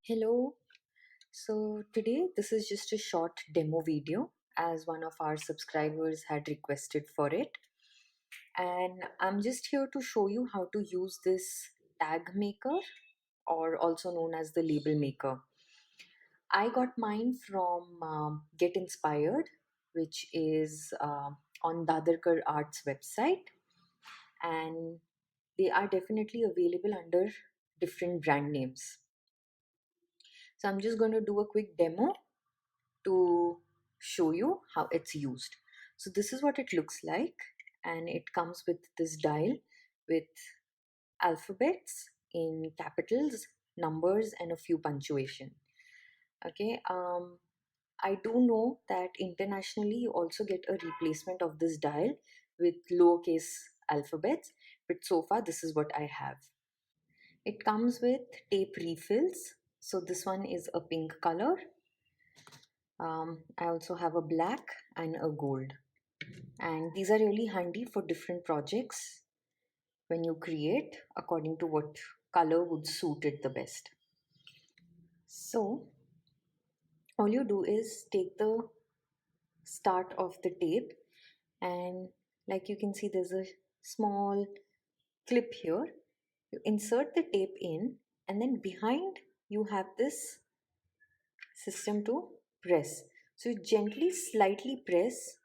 Hello. So today this is just a short demo video as one of our subscribers had requested for it. And I'm just here to show you how to use this tag maker, or also known as the label maker. I got mine from Get Inspired, which is on Dadarkar Arts website, and they are definitely available under different brand names. So I'm just going to do a quick demo to show you how it's used. So this is what it looks like, and it comes with this dial with alphabets in capitals, numbers, and a few punctuation. Okay, I do know that internationally you also get a replacement of this dial with lowercase alphabets, but so far this is what I have. It comes with tape refills. So this one is a pink color. I also have a black and a gold, and these are really handy for different projects when you create according to what color would suit it the best. So all you do is take the start of the tape, and like you can see there's a small clip here. You insert the tape in, and then behind you have this system to press. So you gently slightly press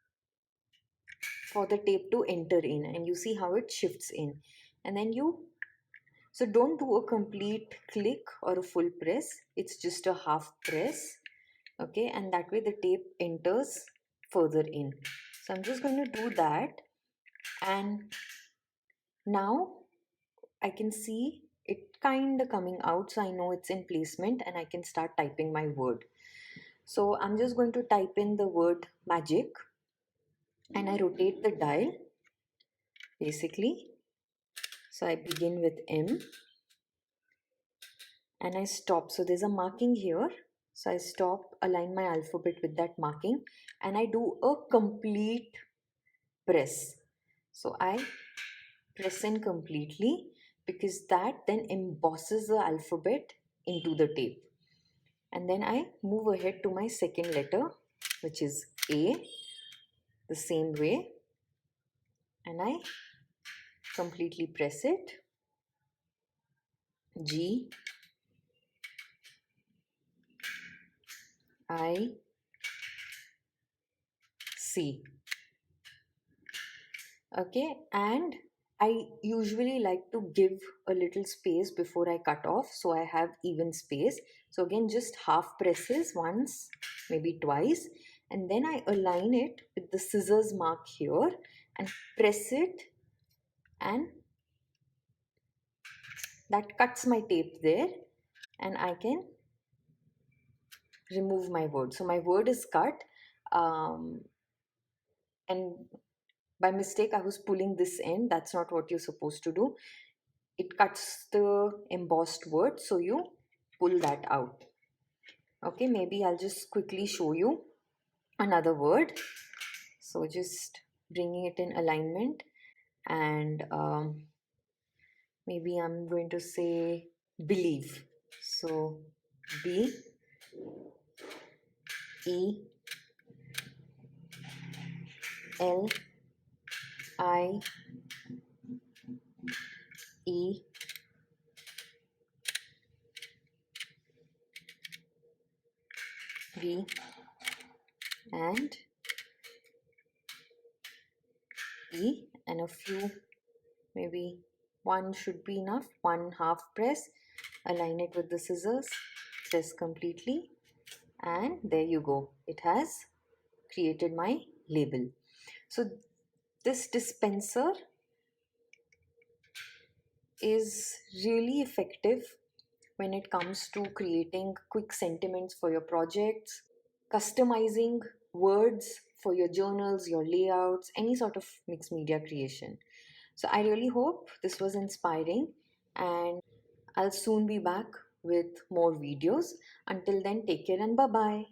for the tape to enter in, and you see how it shifts in, and then so don't do a complete click or a full press, it's just a half press. Okay, and that way the tape enters further in. So I'm just going to do that, and now I can see it kind of coming out, so I know it's in placement and I can start typing my word. So I'm just going to type in the word magic, and I rotate the dial basically. So I begin with M and I stop. So there's a marking here. So I stop, align my alphabet with that marking, and I do a complete press. So I press in completely because that then embosses the alphabet into the tape. And then I move ahead to my second letter, which is A, the same way, and I completely press it. G, I, C. Okay, and I usually like to give a little space before I cut off, so I have even space. So again, just half presses once, maybe twice, and then I align it with the scissors mark here and press it, and that cuts my tape there, and I can remove my word. So my word is cut, and by mistake I was pulling this end. That's not what you're supposed to do. It cuts the embossed word, so you pull that out. Okay, maybe I'll just quickly show you another word. So just bringing it in alignment, and maybe I'm going to say believe. So B E L I E V, and E, and a few, maybe one should be enough, one half press, align it with the scissors, press completely, and there you go, it has created my label. So this dispenser is really effective when it comes to creating quick sentiments for your projects, customizing words for your journals, your layouts, any sort of mixed media creation. So I really hope this was inspiring, and I'll soon be back with more videos. Until then, take care and bye bye.